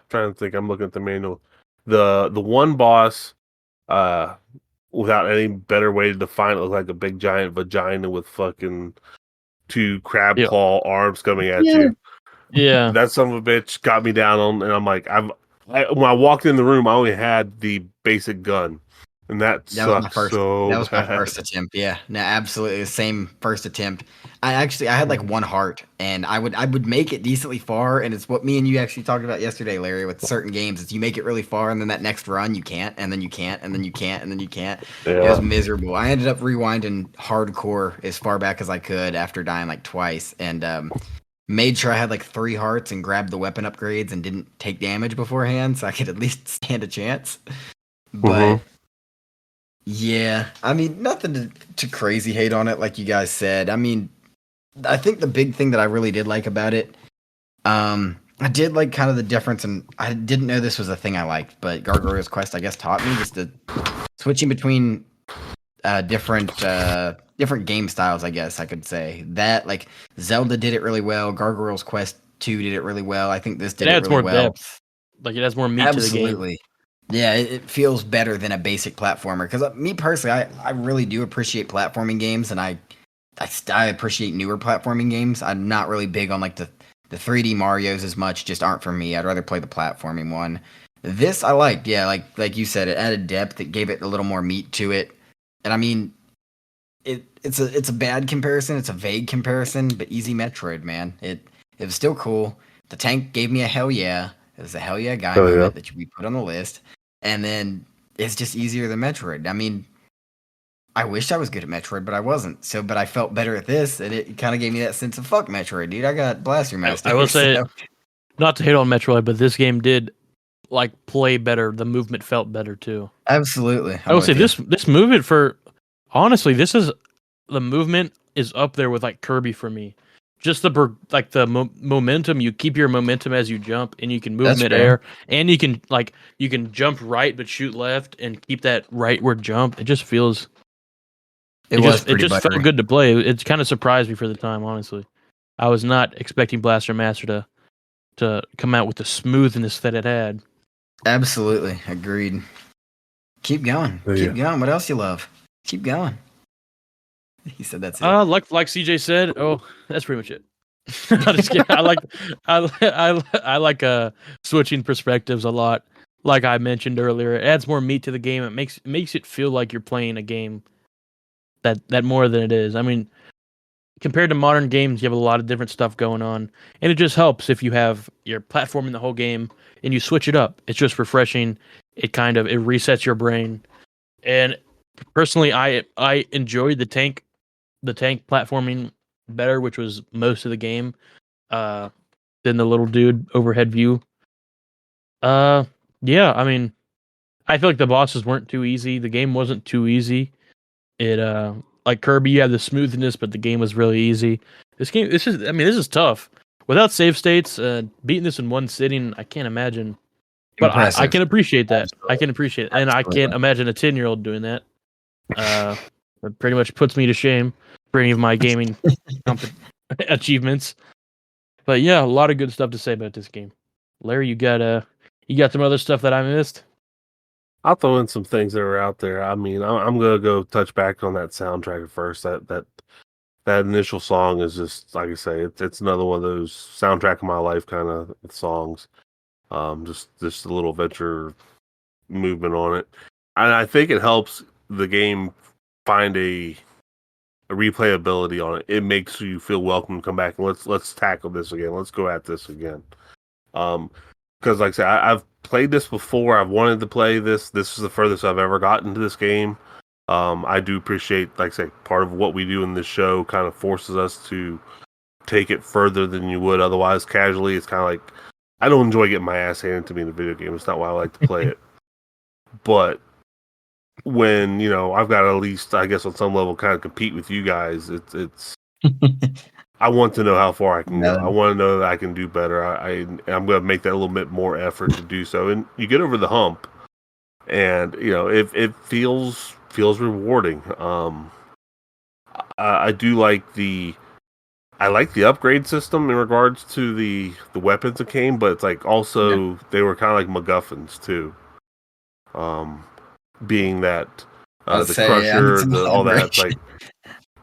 Trying to think. I'm looking at the manual. The one boss, without any better way to define it, looked like a big giant vagina with fucking two crab Yeah. claw arms coming at you. Yeah. That son of a bitch got me down on, and I'm like, when I walked in the room, I only had the basic gun, and that That was my sucks first. so That was my bad. first attempt. Yeah, no, absolutely the same first attempt. I had like one heart, and I would make it decently far, and it's what me and you actually talked about yesterday, Larry. With certain games, is you make it really far, and then that next run you can't, and then you can't, and then you can't, and then you can't. It was miserable. I ended up rewinding hardcore as far back as I could after dying like twice, and made sure I had like 3 hearts and grabbed the weapon upgrades and didn't take damage beforehand, so I could at least stand a chance. But. Yeah, I mean, nothing to crazy hate on it, like you guys said. I mean, I think the big thing that I really did like about it, I did like kind of the difference, and I didn't know this was a thing I liked, but Gargoyle's Quest, I guess, taught me just the switching between different game styles, I guess I could say. That, like, Zelda did it really well, Gargoyle's Quest 2 did it really well, I think this did it really well. Depth. Like, it has more meat to the game. Absolutely. Yeah, it feels better than a basic platformer. Because me personally, I really do appreciate platforming games, and I appreciate newer platforming games. I'm not really big on like the 3D Mario's as much. Just aren't for me. I'd rather play the platforming one. This I liked. Yeah, like you said, it added depth. It gave it a little more meat to it. And I mean, it's a bad comparison. It's a vague comparison, but easy Metroid, man. It was still cool. The tank gave me a hell yeah. It was a hell yeah guy moment that we put on the list. And then it's just easier than Metroid. I mean, I wish I was good at Metroid, but I wasn't. But I felt better at this, and it kind of gave me that sense of fuck Metroid, dude. I got Blaster Master. I will say, not to hate on Metroid, but this game did like play better. The movement felt better too. Absolutely. I will say this movement honestly, this is the movement is up there with like Kirby for me. Just the momentum. You keep your momentum as you jump, and you can move midair, and you can jump right but shoot left, and keep that rightward jump. It just feels. It just felt good to play. It kind of surprised me for the time, honestly. I was not expecting Blaster Master to come out with the smoothness that it had. Absolutely agreed. Keep going. Yeah. Keep going. What else you love? Keep going. He said that's it. Like CJ said, that's pretty much it. I'm just kidding. I like switching perspectives a lot. Like I mentioned earlier, it adds more meat to the game. It makes it feel like you're playing a game that more than it is. I mean, compared to modern games, you have a lot of different stuff going on, and it just helps if you have your platform in the whole game and you switch it up. It's just refreshing. It resets your brain. And personally, I enjoyed the tank platforming better, which was most of the game, than the little dude overhead view. Yeah, I mean, I feel like the bosses weren't too easy. The game wasn't too easy. It like Kirby, you have the smoothness, but the game was really easy. This is tough. Without save states, beating this in one sitting, I can't imagine. But I Impressive. can appreciate that. Absolutely. I can appreciate it. And I Absolutely. can't imagine a 10-year-old doing that. It pretty much puts me to shame for any of my gaming achievements. But yeah, a lot of good stuff to say about this game. Larry, you got some other stuff that I missed? I'll throw in some things that are out there. I mean, I'm gonna go touch back on that soundtrack at first. That initial song is just like I say, it's another one of those soundtrack of my life kind of songs. Just a little venture movement on it, and I think it helps the game find a replayability on it. It makes you feel welcome to come back and let's tackle this again. Let's go at this again. Because like I said, I've played this before. I've wanted to play this. This is the furthest I've ever gotten to this game. I do appreciate, like I say, part of what we do in this show kind of forces us to take it further than you would otherwise casually. It's kind of like, I don't enjoy getting my ass handed to me in a video game. It's not why I like to play it. But when, I've got to at least, I guess on some level, kind of compete with you guys, it's I want to know how far I can go. I want to know that I can do better. I'm going to make that a little bit more effort to do so. And you get over the hump, and it feels rewarding. I do like the upgrade system in regards to the weapons that came, but it's like also they were kind of like MacGuffins too. Being that the crusher, all that, it's like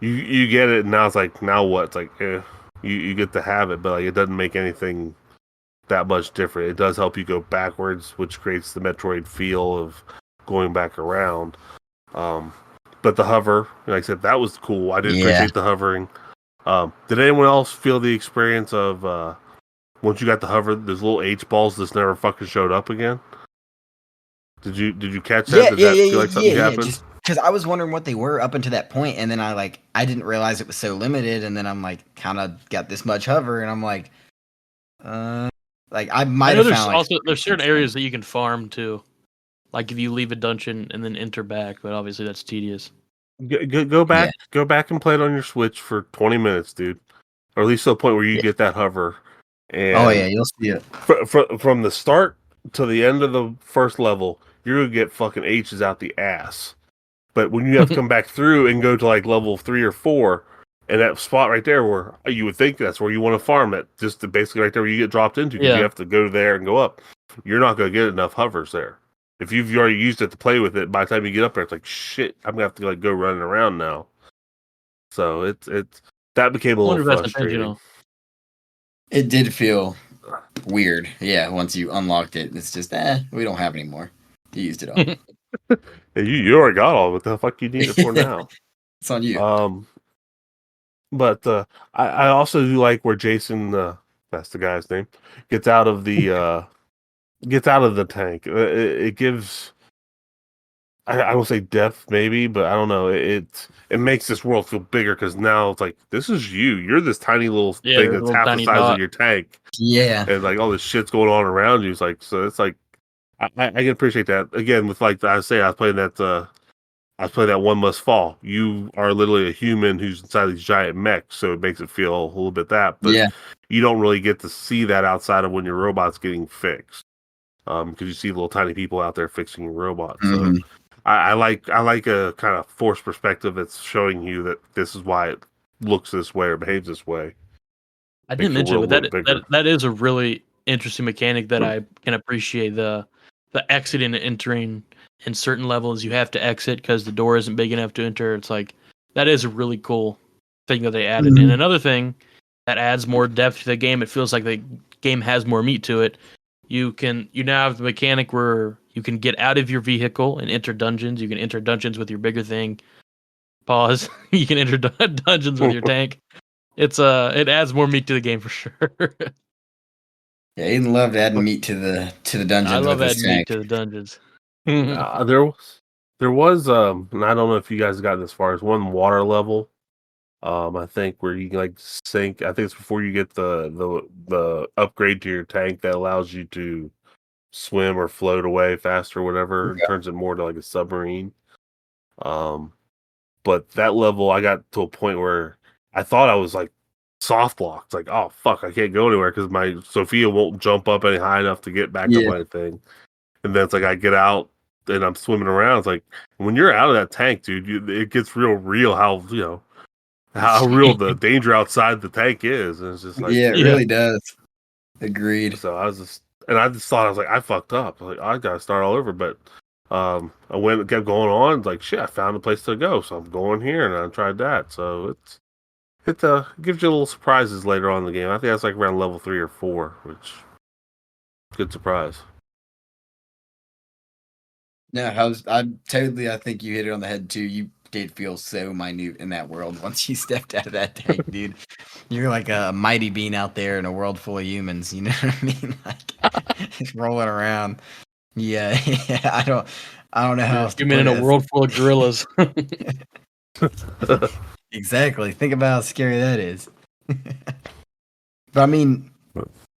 you get it, and now it's like, now what? It's like you get to have it, but like it doesn't make anything that much different. It does help you go backwards, which creates the Metroid feel of going back around. But the hover, like I said, that was cool. I did appreciate the hovering. Did anyone else feel the experience of once you got the hover, those little H balls just never fucking showed up again? Did you catch that? Did that feel like something happened? Just because I was wondering what they were up until that point, and then I didn't realize it was so limited, and then I'm like, kind of got this much hover, and I'm like I might have found there's certain areas that you can farm too, like if you leave a dungeon and then enter back, but obviously that's tedious. Go back and play it on your Switch for 20 minutes, dude, or at least to the point where you get that hover. And you'll see it from the start to the end of the first level. You're gonna get fucking H's out the ass. But when you have to come back through and go to like level 3 or 4, and that spot right there where you would think that's where you want to farm it, just to basically right there where you get dropped into, because you have to go there and go up. You're not going to get enough hovers there. If you've already used it to play with it, by the time you get up there, it's like, shit, I'm going to have to like go running around now. So it's that became a little frustrating. It did feel weird. Yeah, once you unlocked it, it's just, we don't have any more. You used it all. You already got all of it. What the fuck you need it for now? It's on you. But I also do like where Jason, that's the guy's name, gets out of the tank. It gives, I won't say depth maybe, but I don't know. It makes this world feel bigger, because now it's like, this is you. You're this tiny little thing that's half the size of your tank. Yeah, and like all this shit's going on around you. It's like, so it's like, I can appreciate that. Again, with like I was playing that One Must Fall. You are literally a human who's inside these giant mechs, so it makes it feel a little bit that. But you don't really get to see that outside of when your robot's getting fixed, because you see little tiny people out there fixing your robot. So I like a kind of forced perspective that's showing you that this is why it looks this way or behaves this way. I didn't mention it, but that is a really interesting mechanic that I can appreciate, the exiting and entering in certain levels you have to exit because the door isn't big enough to enter. It's like that is a really cool thing that they added. And another thing that adds more depth to the game, it feels like the game has more meat to it. You now have the mechanic where you can get out of your vehicle and enter dungeons. You can enter dungeons with your bigger thing. Pause. You can enter dungeons with your tank. It adds more meat to the game for sure. Yeah, Aiden loved adding meat to the dungeons I love with his adding meat tank. to the dungeons. There was and I don't know if you guys got this far as one water level. I think where you can like sink. I think it's before you get the upgrade to your tank that allows you to swim or float away faster, or whatever. It turns it more to like a submarine. But that level, I got to a point where I thought I was like soft locked. Like, oh fuck, I can't go anywhere because my Sophia won't jump up any high enough to get back to my thing. And then it's like I get out and I'm swimming around. It's like when you're out of that tank, dude, it gets real how how real the danger outside the tank is. And it's just like, it really does. Agreed. So I just thought I was like, I fucked up. Like I gotta start all over. But I went and kept going on. It's like shit, I found a place to go, so I'm going here and I tried that. So it gives you little surprises later on in the game. I think that's like around level 3 or 4, which good surprise. No, I think you hit it on the head too. You did feel so minute in that world once you stepped out of that tank, dude. You're like a mighty bean out there in a world full of humans. You know what I mean? Like just rolling around. Yeah, I don't know how else to You mean in a world full of gorillas? Exactly. Think about how scary that is. But I mean,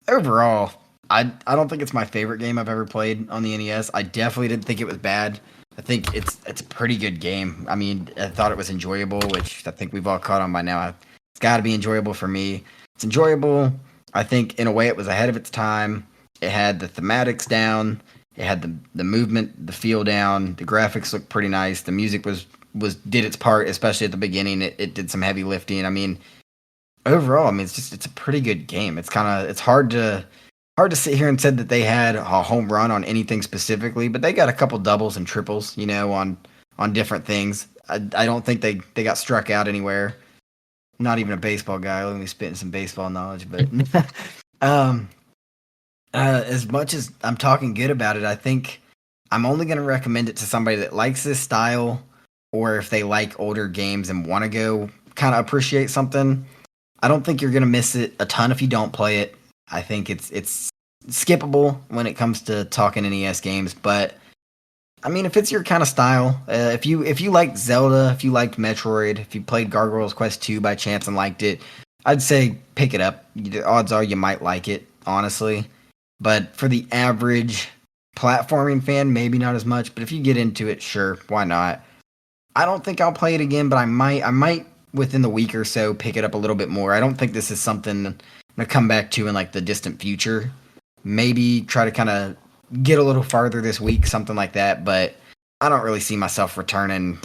overall, I don't think it's my favorite game I've ever played on the NES. I definitely didn't think it was bad. I think it's a pretty good game. I mean, I thought it was enjoyable, which I think we've all caught on by now. It's got to be enjoyable for me. It's enjoyable. I think in a way it was ahead of its time. It had the thematics down. It had the movement, the feel down. The graphics looked pretty nice. The music did its part, especially at the beginning. It did some heavy lifting. I mean, overall, I mean, it's a pretty good game. It's hard to sit here and say that they had a home run on anything specifically, but they got a couple doubles and triples, on different things. I don't think they got struck out anywhere. I'm not even a baseball guy. Let me spit in some baseball knowledge, but as much as I'm talking good about it, I think I'm only going to recommend it to somebody that likes this style, or if they like older games and want to go kind of appreciate something. I don't think you're going to miss it a ton if you don't play it. I think it's skippable when it comes to talking NES games, but I mean, if it's your kind of style, if you liked Zelda, if you liked Metroid, if you played Gargoyle's Quest 2 by chance and liked it, I'd say pick it up. The odds are you might like it, honestly. But for the average platforming fan, maybe not as much. But if you get into it, sure, why not? I don't think I'll play it again, but I might within the week or so pick it up a little bit more. I don't think this is something I'm gonna come back to in like the distant future. Maybe try to kind of get a little farther this week, something like that. But I don't really see myself returning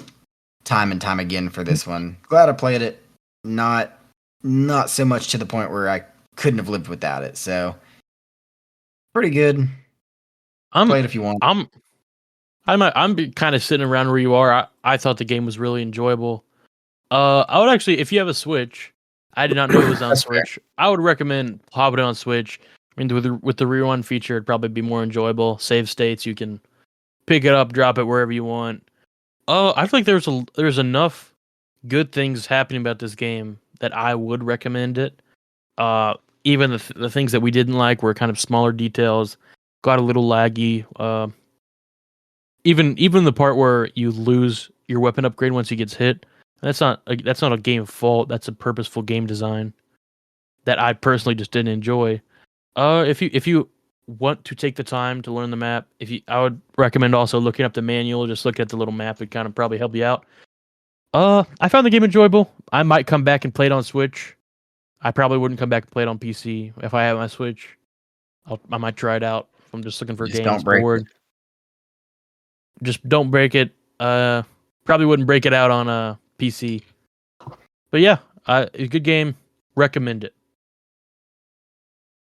time and time again for this one. Glad I played it. Not so much to the point where I couldn't have lived without it. So pretty good. Play it if you want. I'm kind of sitting around where you are. I thought the game was really enjoyable. I would actually, if you have a Switch, I did not know it was on Switch. I would recommend popping it on Switch. I mean, with the rewind feature, it'd probably be more enjoyable. Save states, you can pick it up, drop it wherever you want. I feel like there's enough good things happening about this game that I would recommend it. Even the things that we didn't like were kind of smaller details, got a little laggy. Even the part where you lose your weapon upgrade once he gets hit, that's not a game fault. That's a purposeful game design that I personally just didn't enjoy. If you want to take the time to learn the map, I would recommend also looking up the manual. Just look at the little map; it kind of probably help you out. I found the game enjoyable. I might come back and play it on Switch. I probably wouldn't come back and play it on PC if I have my Switch. I might try it out if I'm just looking for Just games don't break bored. Just don't break it. Probably wouldn't break it out on PC. But yeah, a good game. Recommend it.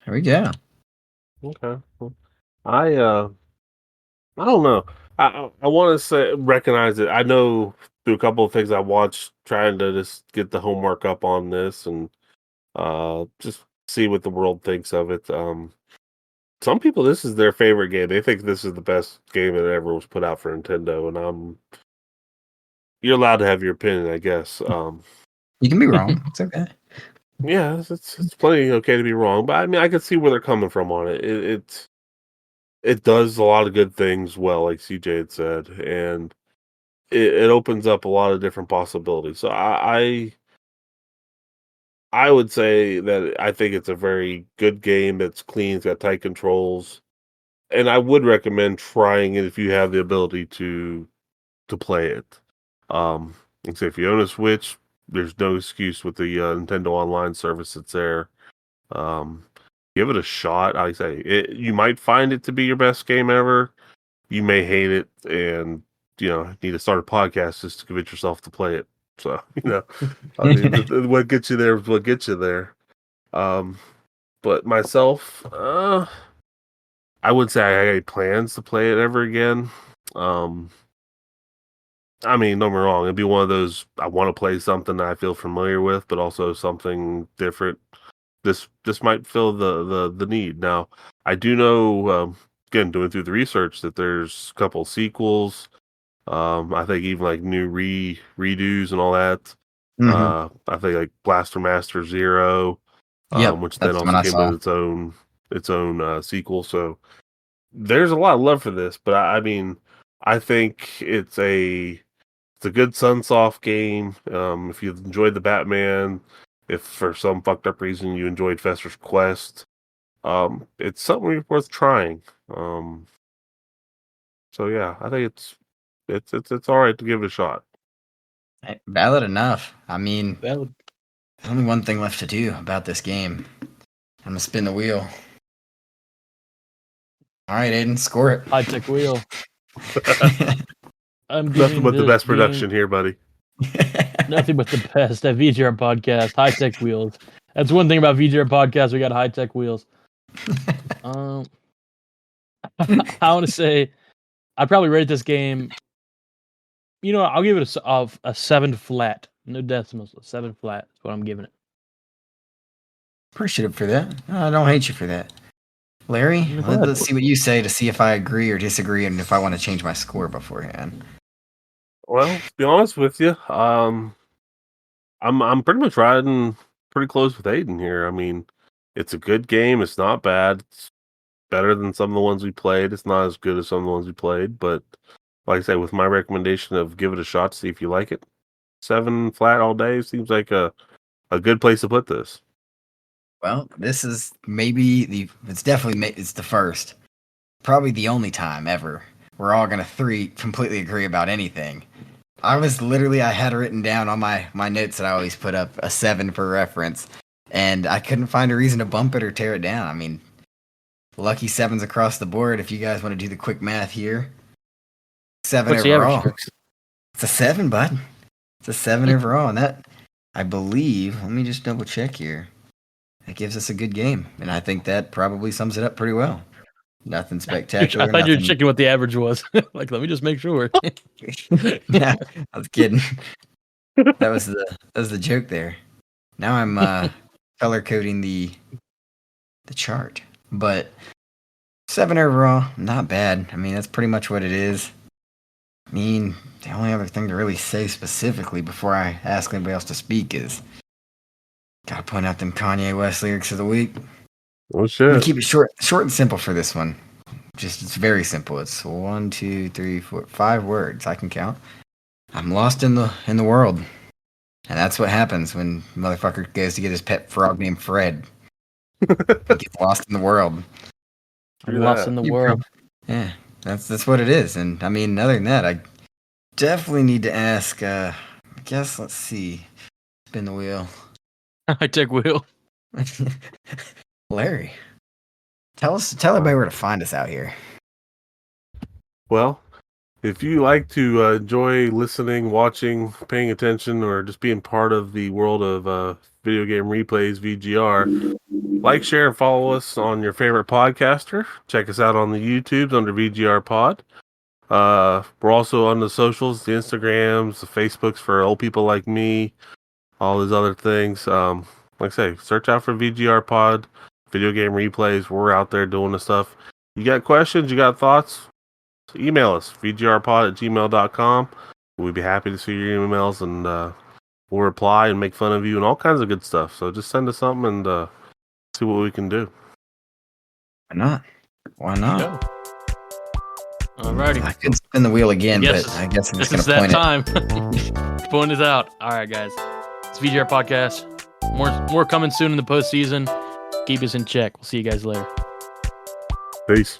There we go. Okay. Cool. I I don't know. I want to recognize it. I know through a couple of things I watched, trying to just get the homework up on this and just see what the world thinks of it. Some people, this is their favorite game. They think this is the best game that ever was put out for Nintendo, and you're allowed to have your opinion, I guess. You can be wrong. It's okay. Yeah, it's plenty okay to be wrong, but I mean, I can see where they're coming from on it. It does a lot of good things well, like CJ had said, and it opens up a lot of different possibilities. So I would say that I think it's a very good game. It's clean, it's got tight controls, and I would recommend trying it if you have the ability to play it. Like I say, if you own a Switch, there's no excuse with the Nintendo Online service that's there. Um, give it a shot. I say you might find it to be your best game ever. You may hate it, and need to start a podcast just to convince yourself to play it. So I mean, what gets you there is what gets you there. But myself, I would say I had plans to play it ever again. I mean, don't get me wrong, it'd be one of those I want to play something that I feel familiar with, but also something different. This might fill the need. Now, I do know, again, doing through the research, that there's a couple sequels. I think even like new redos and all that. I think like Blaster Master Zero, Yep, which then that's the one also I came saw. with its own sequel. So there's a lot of love for this, but I mean, I think it's a good Sunsoft game. If you enjoyed the Batman, if for some fucked up reason you enjoyed Fester's Quest, it's something worth trying. So yeah, I think it's all right to give it a shot. Valid enough. I mean, Valid. there's only one thing left to do about this game. I'm gonna spin the wheel. All right, Aiden, score it. High tech wheel. I'm Nothing giving but the this best game production here, buddy. nothing but the best at VGR podcast. High tech wheels. That's one thing about VGR podcast. We got high tech wheels. I want to say I'd probably rate this game. I'll give it a 7 flat. No decimals. A 7 flat is what I'm giving it. Appreciative for that. I don't hate you for that. Larry, I'm glad. let's see what you say to see if I agree or disagree and if I want to change my score beforehand. Well, to be honest with you, I'm pretty much riding pretty close with Aiden here. I mean, it's a good game. It's not bad. It's better than some of the ones we played. It's not as good as some of the ones we played, but like I say, with my recommendation of give it a shot to see if you like it, 7 flat all day seems like a good place to put this. Well, this is it's definitely it's the first, probably the only time ever we're all gonna completely agree about anything. I had written down on my notes that I always put up a 7 for reference, and I couldn't find a reason to bump it or tear it down. I mean, lucky 7s across the board. If you guys want to do the quick math here, 7 What's the overall. average? It's a 7, bud. It's a 7 overall, and that, I believe, let me just double check here. That gives us a good game, and I think that probably sums it up pretty well. Nothing spectacular. I thought you were nothing... checking what the average was. Like, let me just make sure. Yeah, I was kidding. That was the joke there. Now I'm color coding the chart, but 7 overall, not bad. I mean, that's pretty much what it is. I mean, the only other thing to really say specifically before I ask anybody else to speak is, gotta point out them Kanye West lyrics of the week. Oh I'm shit! gonna keep it short and simple for this one. It's very simple. It's 1, 2, 3, 4, 5 words. I can count. I'm lost in the world, and that's what happens when motherfucker goes to get his pet frog named Fred. He gets lost in the world. I'm lost in the You world. Yeah, that's what it is. And I mean, other than that, I definitely need to ask. I guess let's see. Spin the wheel. High tech wheel. Larry, tell everybody where to find us out here. Well, if you like to enjoy listening, watching, paying attention, or just being part of the world of video game replays, VGR, like, share, and follow us on your favorite podcaster. Check us out on the YouTubes under VGR Pod. We're also on the socials, the Instagrams, the Facebooks for old people like me, all these other things. Like I say, search out for VGR Pod, video game replays. We're out there doing the stuff. You got questions? You got thoughts? Email us, vgrpod@gmail.com. We'd be happy to see your emails, and we'll reply and make fun of you and all kinds of good stuff. So just send us something and see what we can do. Why not? Why not? Yeah. Alrighty. I could spin the wheel again, Yes, but I guess I'm This just is going to that point it. time. Point is out. All right, guys. It's VGR Podcast. More coming soon in the postseason. Keep us in check. We'll see you guys later. Peace.